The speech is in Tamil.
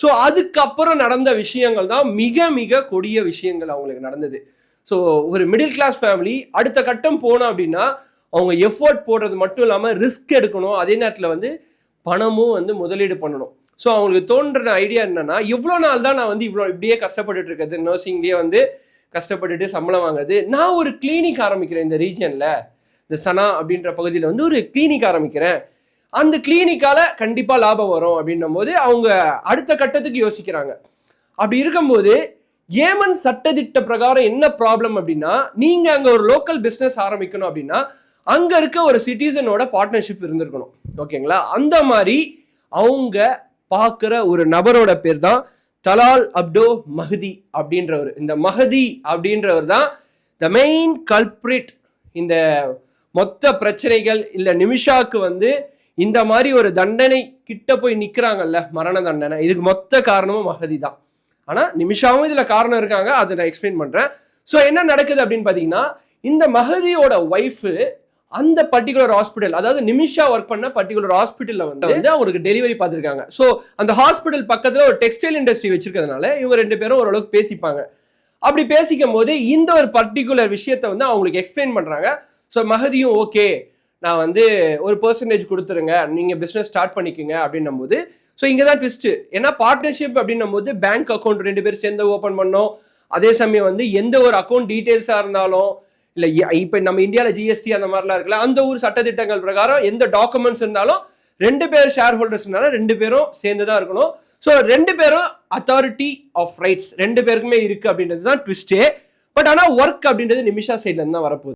ஸோ அதுக்கப்புறம் நடந்த விஷயங்கள் தான் மிக மிக கொடிய விஷயங்கள் அவங்களுக்கு நடந்தது. ஸோ ஒரு மிடில் கிளாஸ் ஃபேமிலி அடுத்த கட்டம் போனோம் அப்படின்னா அவங்க எஃபோர்ட் போடுறது மட்டும் இல்லாமல் ரிஸ்க் எடுக்கணும், அதே நேரத்தில் வந்து பணமும் வந்து முதலீடு பண்ணணும். ஸோ அவங்களுக்கு தோன்ற ஐடியா என்னன்னா, எவ்வளோ நாள் தான் நான் வந்து இப்படியே கஷ்டப்பட்டுட்டு இருக்கிறது, நர்சிங்லேயே வந்து கஷ்டப்பட்டுட்டு சம்பளம் வாங்குது, நான் ஒரு கிளினிக் ஆரம்பிக்கிறேன் இந்த ரீஜனில், இந்த சனா அப்படின்ற பகுதியில் வந்து ஒரு கிளினிக் ஆரம்பிக்கிறேன், அந்த கிளினிக்கால கண்டிப்பாக லாபம் வரும் அப்படின்னும் போது அவங்க அடுத்த கட்டத்துக்கு யோசிக்கிறாங்க. அப்படி இருக்கும்போது ஏமன் சட்டத்திட்ட பிரகாரம் என்ன ப்ராப்ளம் அப்படின்னா, நீங்க அங்க ஒரு லோக்கல் பிஸ்னஸ் ஆரம்பிக்கணும் அப்படின்னா அங்க இருக்க ஒரு சிட்டிசனோட பார்ட்னர்ஷிப் இருந்திருக்கணும். ஓகேங்களா? அந்த மாதிரி அவங்க பார்க்குற ஒரு நபரோட பேர் தான் தலால் அப்டோ மஹதி அப்படின்றவர். இந்த மஹதி அப்படின்றவர் தான் த மெயின் கல்பிரிட். இந்த மொத்த பிரச்சனைகள் இல்லை நிமிஷாக்கு வந்து இந்த மாதிரி ஒரு தண்டனை கிட்ட போய் நிற்கிறாங்கல்ல, மரண தண்டனை, இதுக்கு மொத்த காரணமும் மஹதி தான். ஆனால் நிமிஷாவும் இதில் காரணம் இருக்காங்க, அதை நான் எக்ஸ்பிளைன் பண்ணுறேன். ஸோ என்ன நடக்குது அப்படின்னு பார்த்தீங்கன்னா, இந்த மஹதியோட ஒய்ஃபு அந்த பர்டிகுலர் ஹாஸ்பிட்டல், அதாவது நிமிஷா ஒர்க் பண்ண பர்டிகுலர் ஹாஸ்பிட்டலில் வந்து அவங்களுக்கு டெலிவரி பார்த்துருக்காங்க. ஸோ அந்த ஹாஸ்பிட்டல் பக்கத்தில் ஒரு டெக்ஸ்டைல் இண்டஸ்ட்ரி வச்சிருக்கிறதுனால இவங்க 2 பேரும் ஓரளவுக்கு பேசிப்பாங்க. அப்படி பேசிக்கும் போது இந்த ஒரு பர்டிகுலர் விஷயத்த வந்து அவங்களுக்கு எக்ஸ்பிளைன் பண்ணுறாங்க. ஸோ மஹதியும் ஓகே, நான் வந்து ஒரு பெர்சன்டேஜ் கொடுத்துருங்க, நீங்கள் பிஸ்னஸ் ஸ்டார்ட் பண்ணிக்கோங்க அப்படின்னும் போது, ஸோ இங்கே தான் ட்விஸ்ட்டு. ஏன்னா பார்ட்னர்ஷிப் அப்படின்னும் போது பேங்க் அக்கௌண்ட் 2 பேர் சேர்ந்து ஓப்பன் பண்ணோம். அதே சமயம் வந்து எந்த ஒரு அக்கௌண்ட் டீட்டெயில்ஸாக இருந்தாலும் இல்லை, இப்போ நம்ம இந்தியாவில் ஜிஎஸ்டி அந்த மாதிரிலாம் இருக்குல்ல, அந்த ஊர் சட்டத்திட்டங்கள் பிரகாரம் எந்த டாக்குமெண்ட்ஸ் இருந்தாலும் 2 பேர் ஷேர் ஹோல்டர்ஸ்னால 2 பேரும் சேர்ந்து தான் இருக்கணும். ஸோ 2 பேரும் அத்தாரிட்டி ஆஃப் ரைட்ஸ் 2 பேருக்குமே இருக்கு அப்படின்றது தான் ட்விஸ்டே. பட் ஆனால் ஒர்க் அப்படின்றது நிமிஷா சைட்லேருந்து தான் வரப்போகுது.